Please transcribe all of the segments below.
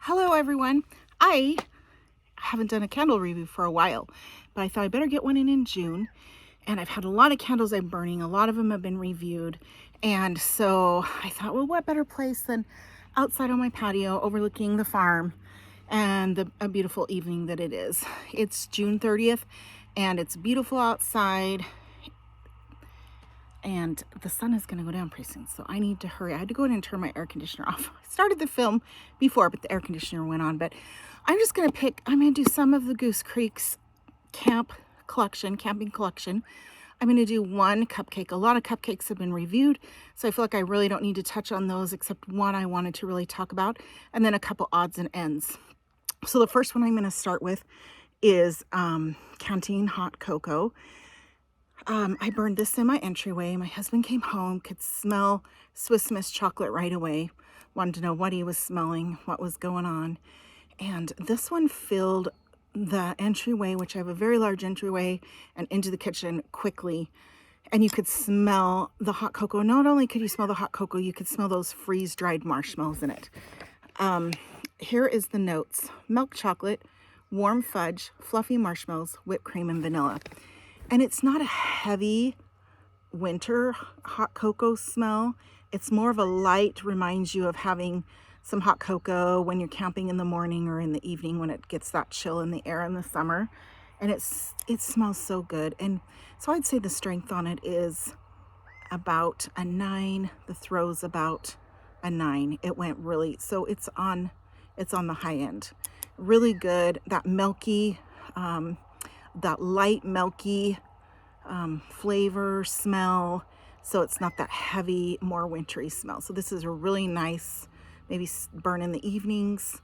Hello everyone. I haven't done a candle review for a while, but I thought I better get one in June. And I've had a lot of candles I'm burning. A lot of them have been reviewed. And so I thought, well, what better place than outside on my patio overlooking the farm and a beautiful evening that it is. It's June 30th and it's beautiful outside. And the sun is going to go down pretty soon, so I need to hurry. I had to go in and turn my air conditioner off. I started the film before, but the air conditioner went on. But I'm just going to I'm going to do some of the GooseCreek's camping collection. I'm going to do one cupcake. A lot of cupcakes have been reviewed, so I feel like I really don't need to touch on those except one I wanted to really talk about, and then a couple odds and ends. So the first one I'm going to start with is Canteen Hot Cocoa. I burned this in my entryway. My husband came home, could smell Swiss Miss chocolate right away. Wanted to know what he was smelling, what was going on. And this one filled the entryway, which I have a very large entryway, and into the kitchen quickly. And you could smell the hot cocoa. Not only could you smell the hot cocoa, you could smell those freeze-dried marshmallows in it. Here is the notes. Milk chocolate, warm fudge, fluffy marshmallows, whipped cream, and vanilla. And it's not a heavy winter hot cocoa smell. It's more of a light, reminds you of having some hot cocoa when you're camping in the morning or in the evening when it gets that chill in the air in the summer. And it smells so good. And so I'd say the strength on it is about a 9. The throw's about a 9. It went really, so it's on the high end. Really good. That milky, that light milky flavor, smell, so it's not that heavy, more wintry smell. So this is a really nice, maybe burn in the evenings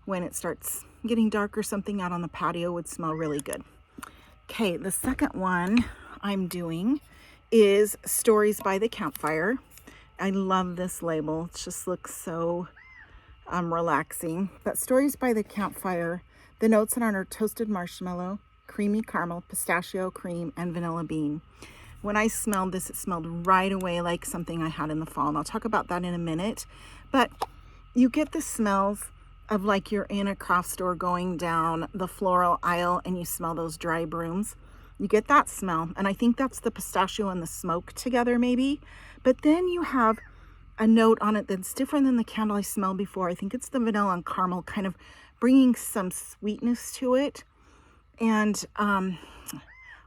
when it starts getting dark or something out on the patio, would smell really good. Okay, the second one I'm doing is Stories by the Campfire. I love this label. It just looks so relaxing. But Stories by the Campfire, the notes on it are toasted marshmallow, creamy caramel, pistachio, cream, and vanilla bean. When I smelled this, it smelled right away like something I had in the fall, and I'll talk about that in a minute. But you get the smells of like you're in a craft store going down the floral aisle and you smell those dry brooms. You get that smell, and I think that's the pistachio and the smoke together maybe. But then you have a note on it that's different than the candle I smelled before. I think it's the vanilla and caramel, kind of bringing some sweetness to it. And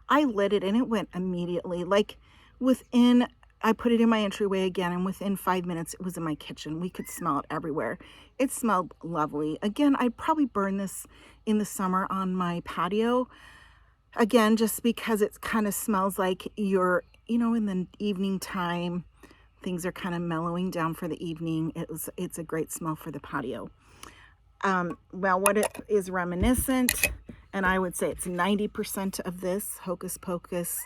I lit it and it went immediately. Like I put it in my entryway again, and within 5 minutes it was in my kitchen. We could smell it everywhere. It smelled lovely. Again, I'd probably burn this in the summer on my patio. Again, just because it kind of smells like you're, in the evening time, things are kind of mellowing down for the evening. It's a great smell for the patio. Well, what it is reminiscent, and I would say it's 90% of this Hocus Pocus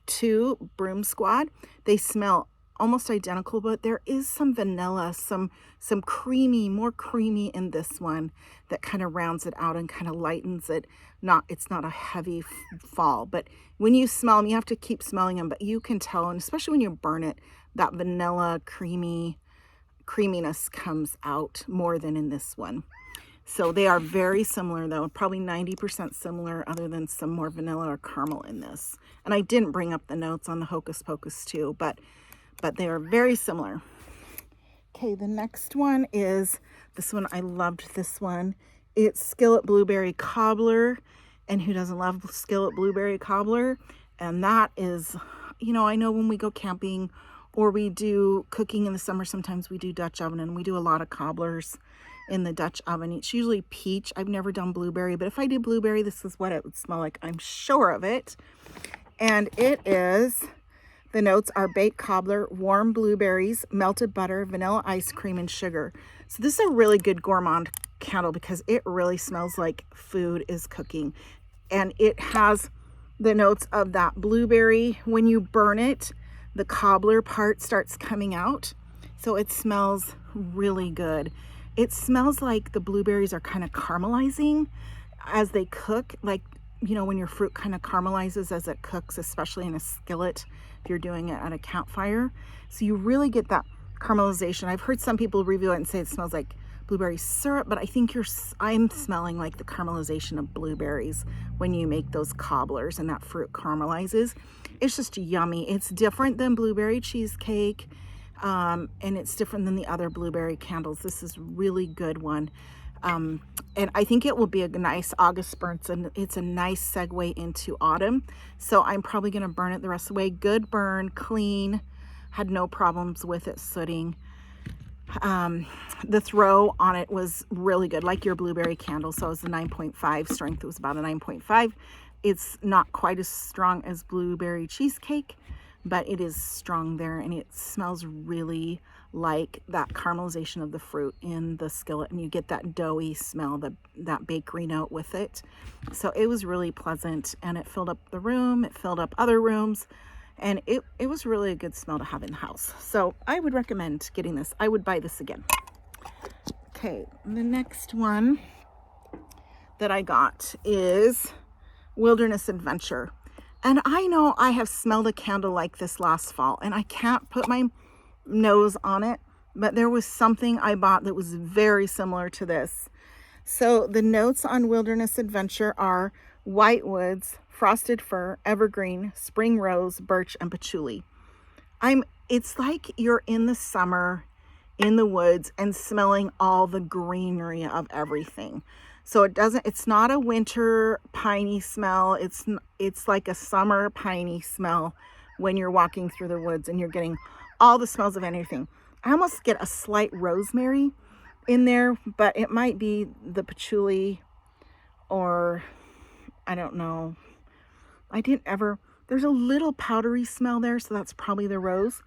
2 Broom Squad. They smell almost identical, but there is some vanilla, some creamy, more creamy in this one that kind of rounds it out and kind of lightens it. It's not a heavy fall, but when you smell them, you have to keep smelling them, but you can tell, and especially when you burn it, that vanilla creaminess comes out more than in this one. So they are very similar though, probably 90% similar, other than some more vanilla or caramel in this. And I didn't bring up the notes on the Hocus Pocus 2, but they are very similar. Okay, the next one is this one. I loved this one. It's Skillet Blueberry Cobbler. And who doesn't love Skillet Blueberry Cobbler? And that is, I know when we go camping or we do cooking in the summer, sometimes we do Dutch oven, and we do a lot of cobblers in the Dutch oven. It's usually peach. I've never done blueberry, but if I did blueberry, this is what it would smell like. I'm sure of it. And the notes are baked cobbler, warm blueberries, melted butter, vanilla ice cream, and sugar. So this is a really good gourmand candle because it really smells like food is cooking. And it has the notes of that blueberry. When you burn it, the cobbler part starts coming out. So it smells really good. It smells like the blueberries are kind of caramelizing as they cook, like, when your fruit kind of caramelizes as it cooks, especially in a skillet, if you're doing it at a campfire. So you really get that caramelization. I've heard some people review it and say it smells like blueberry syrup, but I think I'm smelling like the caramelization of blueberries when you make those cobblers and that fruit caramelizes. It's just yummy. It's different than blueberry cheesecake, and it's different than the other blueberry candles. This is really good one. And I think it will be a nice August burn. It's a nice segue into autumn. So I'm probably going to burn it the rest of the way. Good burn, clean, had no problems with it sooting. The throw on it was really good, like your blueberry candle. So it was a 9.5 strength. It was about a 9.5. It's not quite as strong as blueberry cheesecake, but it is strong there, and it smells really like that caramelization of the fruit in the skillet, and you get that doughy smell, that bakery note with it. So it was really pleasant, and it filled up the room, it filled up other rooms, and it was really a good smell to have in the house. So I would recommend getting this. I would buy this again. Okay, the next one that I got is Wilderness Adventure. And I know I have smelled a candle like this last fall, and I can't put my nose on it, but there was something I bought that was very similar to this. So the notes on Wilderness Adventure are whitewoods, frosted fir, evergreen, spring rose, birch, and patchouli. It's like you're in the summer in the woods and smelling all the greenery of everything. So it's not a winter piney smell. It's like a summer piney smell when you're walking through the woods and you're getting all the smells of anything. I almost get a slight rosemary in there, but it might be the patchouli, or I don't know. There's a little powdery smell there, so that's probably the rose,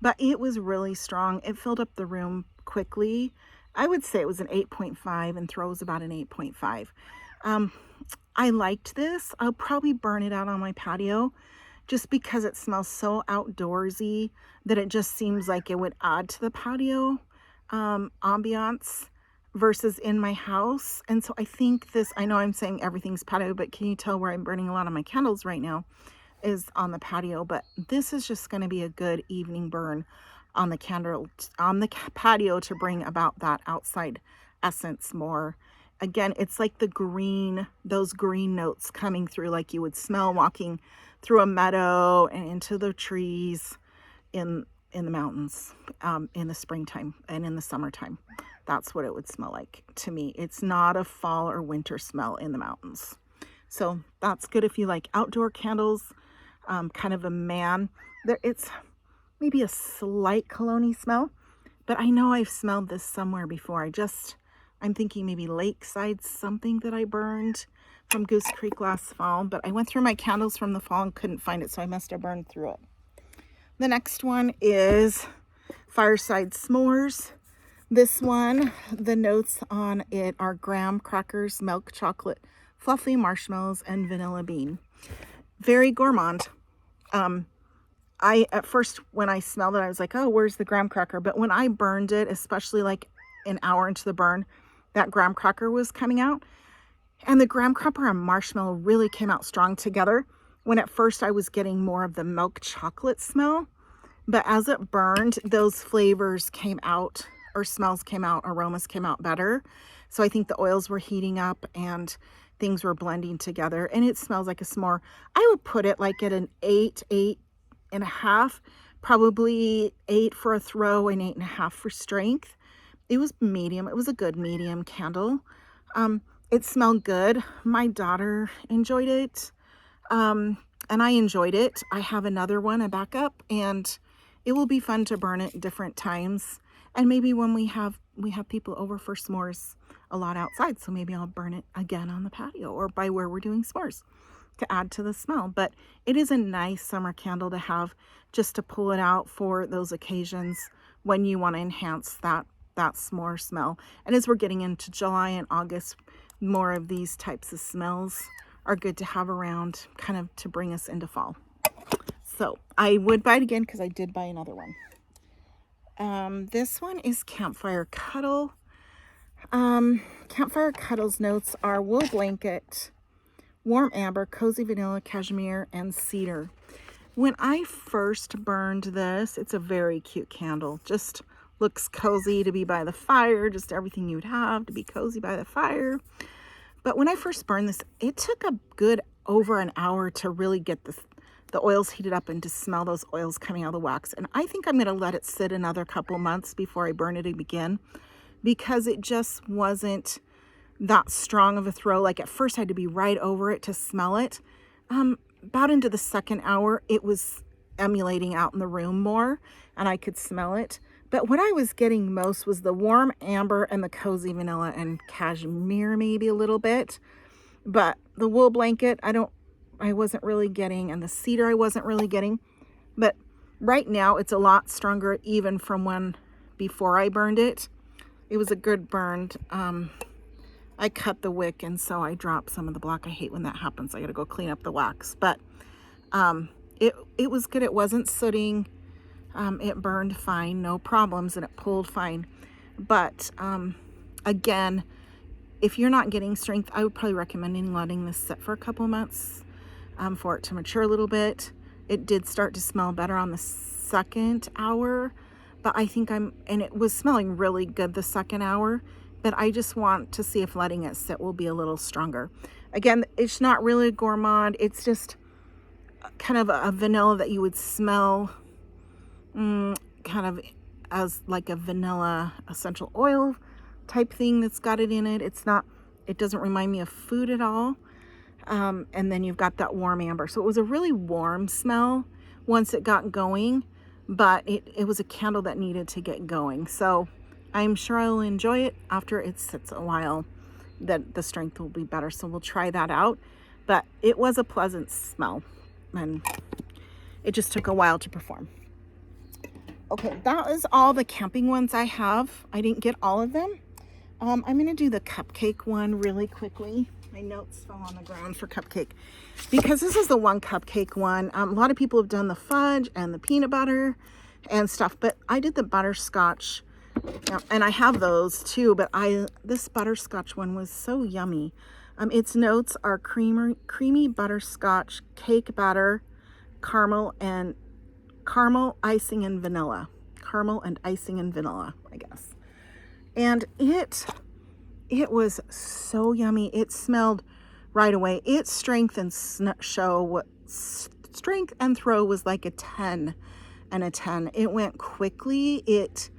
but it was really strong. It filled up the room quickly. I would say it was an 8.5, and throw was about an 8.5. I liked this. I'll probably burn it out on my patio just because it smells so outdoorsy that it just seems like it would add to the patio ambiance versus in my house. And so I think I know I'm saying everything's patio, but can you tell where I'm burning a lot of my candles right now is on the patio? But this is just going to be a good evening burn on the patio to bring about that outside essence more. Again, it's like those green notes coming through, like you would smell walking through a meadow and into the trees in the mountains in the springtime and in the summertime. That's what it would smell like to me. It's not a fall or winter smell in the mountains. So that's good if you like outdoor candles, kind of a man. It's maybe a slight cologne-y smell, but I know I've smelled this somewhere before. I'm thinking maybe Lakeside, something that I burned from GooseCreek last fall, but I went through my candles from the fall and couldn't find it, so I must have burned through it. The next one is Fireside Smores. This one, the notes on it are graham crackers, milk chocolate, fluffy marshmallows, and vanilla bean. Very gourmand. At first, when I smelled it, I was like, oh, where's the graham cracker? But when I burned it, especially like an hour into the burn, that graham cracker was coming out. And the graham cracker and marshmallow really came out strong together. When at first I was getting more of the milk chocolate smell. But as it burned, those flavors came out, or smells came out, aromas came out better. So I think the oils were heating up and things were blending together. And it smells like a s'more. I would put it like at an 8.5, probably 8 for a throw and 8.5 for strength. It was medium. It was a good medium candle. It smelled good. My daughter enjoyed it, and I enjoyed it. I have another one, a backup, and it will be fun to burn it different times. And maybe when we have people over for s'mores a lot outside, so maybe I'll burn it again on the patio or by where we're doing s'mores to add to the smell. But it is a nice summer candle to have, just to pull it out for those occasions when you want to enhance that s'more smell. And as we're getting into July and August, more of these types of smells are good to have around, kind of to bring us into fall. So I would buy it again because I did buy another one. This one is Campfire Cuddle. Campfire Cuddle's notes are wool blanket, warm amber, cozy vanilla, cashmere, and cedar. When I first burned this, it's a very cute candle, just looks cozy to be by the fire, just everything you'd have to be cozy by the fire. But when I first burned this, it took a good over an hour to really get the oils heated up and to smell those oils coming out of the wax. And I think I'm going to let it sit another couple months before I burn it again, because it just wasn't that strong of a throw. Like at first I had to be right over it to smell it. About into the second hour, it was emulating out in the room more and I could smell it. But what I was getting most was the warm amber and the cozy vanilla and cashmere, maybe a little bit. But the wool blanket, I wasn't really getting, and the cedar I wasn't really getting. But right now it's a lot stronger even from when before I burned it. It was a good burn. I cut the wick and so I dropped some of the black. I hate when that happens. I gotta go clean up the wax. But it was good. It wasn't sooting. It burned fine, no problems, and it pulled fine. But again, if you're not getting strength, I would probably recommend letting this sit for a couple of months for it to mature a little bit. It did start to smell better on the second hour, but I think and it was smelling really good the second hour, but I just want to see if letting it sit will be a little stronger. Again, it's not really gourmand. It's just kind of a vanilla that you would smell kind of as like a vanilla essential oil type thing that's got it in it. It doesn't remind me of food at all. And then you've got that warm amber. So it was a really warm smell once it got going, but it was a candle that needed to get going. So I'm sure I'll enjoy it after it sits a while, that the strength will be better. So we'll try that out. But it was a pleasant smell and it just took a while to perform. Okay, that is all the camping ones I have. I didn't get all of them. I'm going to do the cupcake one really quickly. My notes fell on the ground for cupcake because this is the one cupcake one. A lot of people have done the fudge and the peanut butter and stuff, but I did the butterscotch, and I have those too, but this butterscotch one was so yummy. Its notes are creamy butterscotch, cake batter, caramel, icing, and vanilla. Caramel and icing and vanilla, I guess. And it was so yummy. It smelled right away. Its strength and strength and throw was like a 10 and a 10. It went quickly. It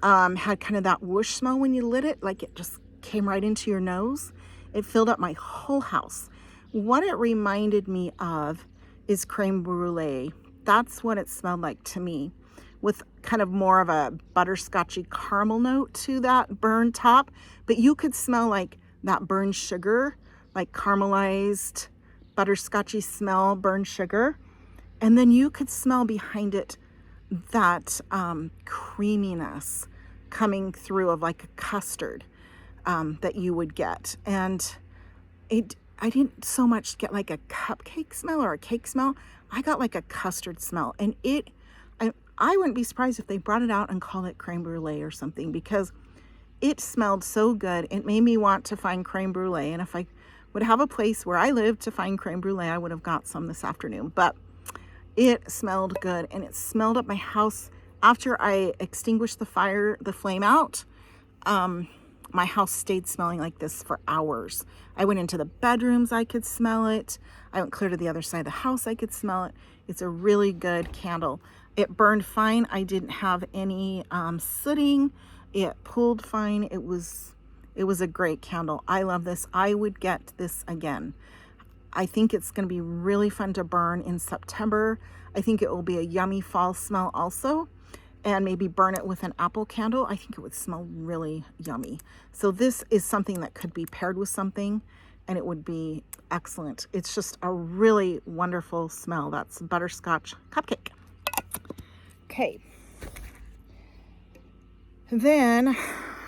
had kind of that whoosh smell when you lit it, like it just came right into your nose. It filled up my whole house. What it reminded me of is creme brulee. That's what it smelled like to me, with kind of more of a butterscotchy caramel note to that burned top. But you could smell like that burned sugar, like caramelized butterscotchy smell, burned sugar. And then you could smell behind it that creaminess coming through of like a custard that you would get. And I didn't so much get like a cupcake smell or a cake smell. I got like a custard smell, and I wouldn't be surprised if they brought it out and called it creme brulee or something, because it smelled so good. It made me want to find creme brulee, and if I would have a place where I live to find creme brulee, I would have got some this afternoon. But it smelled good, and it smelled up my house. After I extinguished the flame out, my house stayed smelling like this for hours. I went into the bedrooms, I could smell it. I went clear to the other side of the house, I could smell it. It's a really good candle. It burned fine. I didn't have any sooting. It pulled fine. It was a great candle. I love this. I would get this again. I think it's going to be really fun to burn in September. I think it will be a yummy fall smell also. And maybe burn it with an apple candle. I think it would smell really yummy. So this is something that could be paired with something and it would be excellent. It's just a really wonderful smell. That's butterscotch cupcake. Okay. Then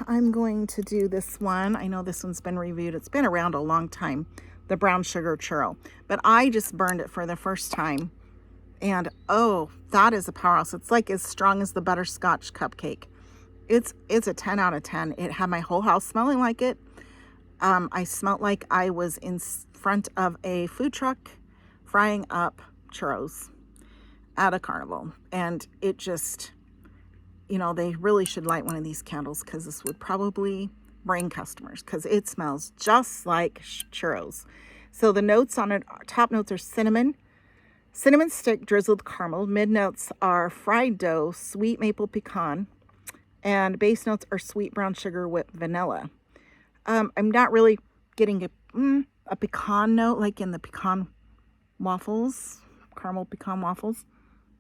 I'm going to do this one. I know this one's been reviewed. It's been around a long time, the brown sugar churro. But I just burned it for the first time. And oh, that is a powerhouse. It's like as strong as the butterscotch cupcake. It's a 10 out of 10. It had my whole house smelling like it. I smelled like I was in front of a food truck frying up churros at a carnival. And it you know, they really should light one of these candles, because this would probably bring customers, because it smells just like churros. So the notes on it, top notes are cinnamon stick, drizzled caramel. Mid notes are fried dough, sweet maple pecan, and base notes are sweet brown sugar with vanilla. I'm not really getting a pecan note like in the pecan waffles, caramel pecan waffles,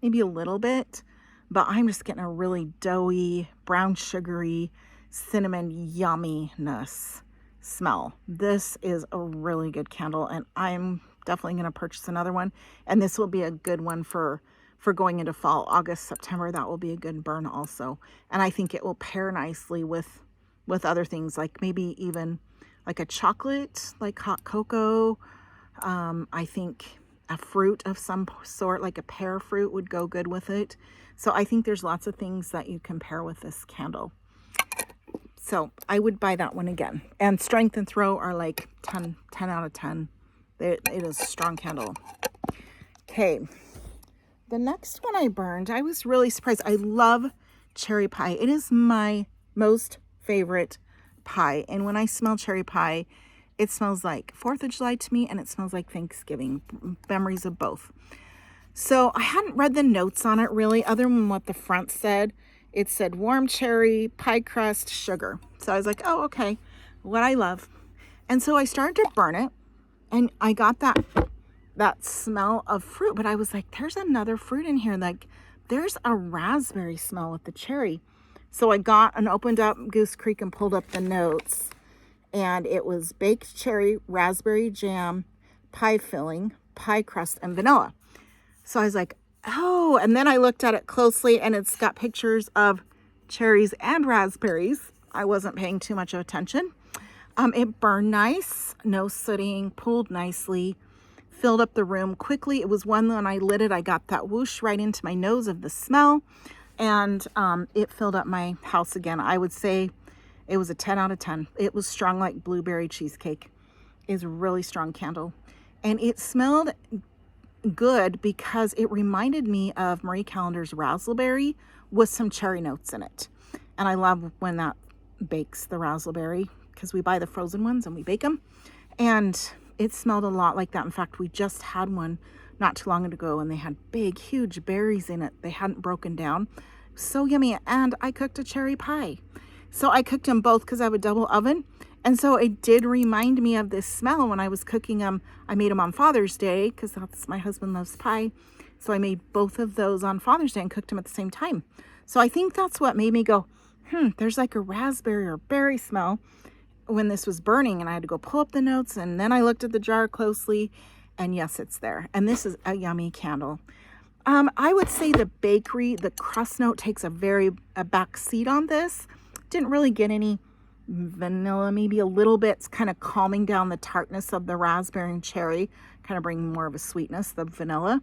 maybe a little bit, but I'm just getting a really doughy, brown sugary, cinnamon yumminess smell. This is a really good candle, and I'm definitely going to purchase another one, and this will be a good one for going into fall. August, September, that will be a good burn also. And I think it will pair nicely with other things, like maybe even like a chocolate, like hot cocoa. I think a fruit of some sort, like a pear fruit, would go good with it. So I think there's lots of things that you can pair with this candle. So I would buy that one again. And Strength and Throw are like 10 out of 10. It is a strong candle. Okay. The next one I burned, I was really surprised. I love cherry pie. It is my most favorite pie. And when I smell cherry pie, it smells like 4th of July to me, and it smells like Thanksgiving. Memories of both. So I hadn't read the notes on it really, other than what the front said. It said warm cherry, pie crust, sugar. So I was like, oh, okay, what I love. And so I started to burn it, and I got that smell of fruit, but I was like, there's another fruit in here. Like, there's a raspberry smell with the cherry. So I got and opened up GooseCreek and pulled up the notes, and it was baked cherry, raspberry jam, pie filling, pie crust, and vanilla. So I was like, oh, and then I looked at it closely, and it's got pictures of cherries and raspberries. I wasn't paying too much attention. It burned nice, no sooting, pulled nicely, filled up the room quickly. It was one, when I lit it, I got that whoosh right into my nose of the smell, and it filled up my house again. I would say it was a 10 out of 10. It was strong like blueberry cheesecake. It's a really strong candle. And it smelled good because it reminded me of Marie Callender's raspberry with some cherry notes in it. And I love when that bakes the raspberry, because we buy the frozen ones and we bake them. And it smelled a lot like that. In fact, we just had one not too long ago, and they had big, huge berries in it. They hadn't broken down. So yummy. And I cooked a cherry pie. So I cooked them both because I have a double oven. And so it did remind me of this smell when I was cooking them. I made them on Father's Day because that's, my husband loves pie. So I made both of those on Father's Day and cooked them at the same time. So I think that's what made me go, there's like a raspberry or berry smell when this was burning. And I had to go pull up the notes, and then I looked at the jar closely, and yes, it's there. And this is a yummy candle. I would say the bakery, the crust note takes a back seat on this. Didn't really get any vanilla, maybe a little bit. It's kind of calming down the tartness of the raspberry and cherry, kind of bringing more of a sweetness, the vanilla.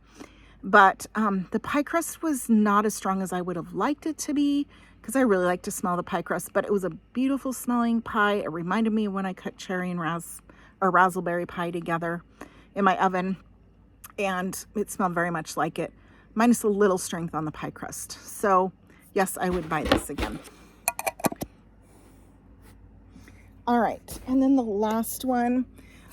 But the pie crust was not as strong as I would have liked it to be, because I really like to smell the pie crust. But it was a beautiful smelling pie. It reminded me when I cooked cherry and raspberry pie together in my oven, and it smelled very much like it, minus a little strength on the pie crust. So yes, I would buy this again. All right, and then the last one,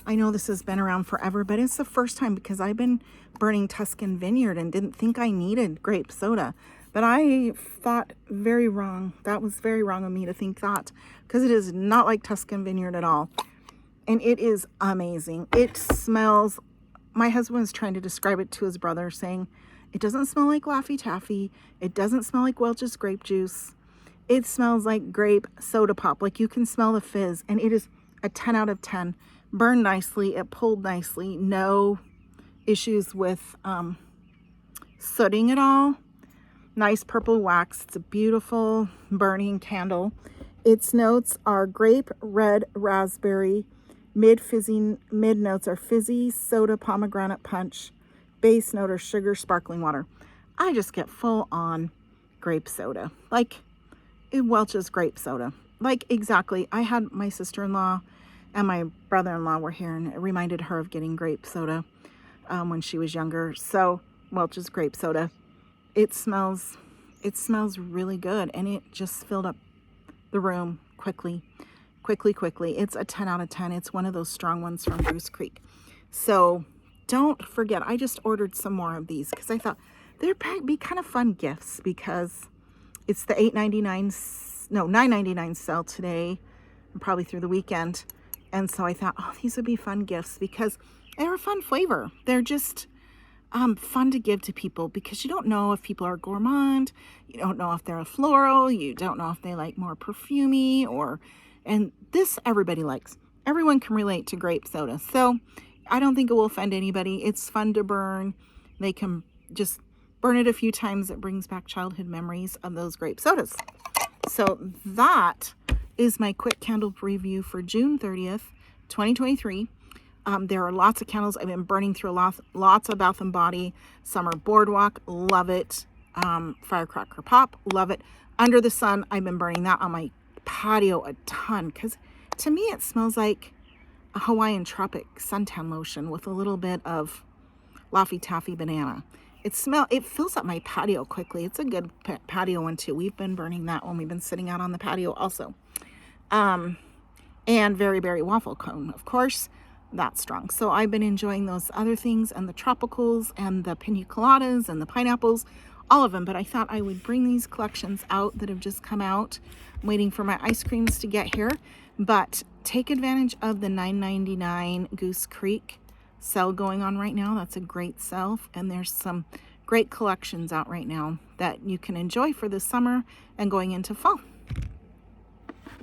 I know this has been around forever, but it's the first time, because I've been burning Tuscan Vineyard and didn't think I needed grape soda. But I thought very wrong. That was very wrong of me to think that, because it is not like Tuscan Vineyard at all. And it is amazing. It smells, my husband was trying to describe it to his brother, saying, it doesn't smell like Laffy Taffy. It doesn't smell like Welch's grape juice. It smells like grape soda pop. Like, you can smell the fizz, and it is a 10 out of 10. Burned nicely. It pulled nicely. No issues with sooting at all. Nice purple wax. It's a beautiful burning candle. Its notes are grape, red, raspberry. Mid notes are fizzy, soda, pomegranate punch. Base note are sugar, sparkling water. I just get full on grape soda. Like, Welch's grape soda. Like, exactly. I had my sister-in-law and my brother-in-law were here, and it reminded her of getting grape soda when she was younger. So Welch's grape soda. It smells It smells really good, and it just filled up the room quickly. It's a 10 out of 10. It's one of those strong ones from GooseCreek. So don't forget, I just ordered some more of these because I thought they'd be kind of fun gifts, because it's the $9.99 sale today and probably through the weekend. And so I thought, oh, these would be fun gifts because they're a fun flavor. They're just fun to give to people, because you don't know if people are gourmand, you don't know if they're a floral, you don't know if they like more perfumey, and this everybody likes. Everyone can relate to grape soda. So I don't think it will offend anybody. It's fun to burn. They can just burn it a few times. It brings back childhood memories of those grape sodas. So that is my quick candle review for June 30th, 2023. There are lots of candles. I've been burning through lots of Bath & Body. Summer Boardwalk, love it. Firecracker Pop, love it. Under the Sun, I've been burning that on my patio a ton, because to me it smells like a Hawaiian tropic suntan lotion with a little bit of Laffy Taffy banana. It fills up my patio quickly. It's a good patio one too. We've been burning that when we've been sitting out on the patio also. And Very Berry Waffle Cone, of course. That's strong. So I've been enjoying those other things, and the tropicals and the pina coladas and the pineapples, all of them. But I thought I would bring these collections out that have just come out. I'm waiting for my ice creams to get here, but take advantage of the $9.99 GooseCreek sale going on right now. That's a great sale, and there's some great collections out right now that you can enjoy for the summer and going into fall.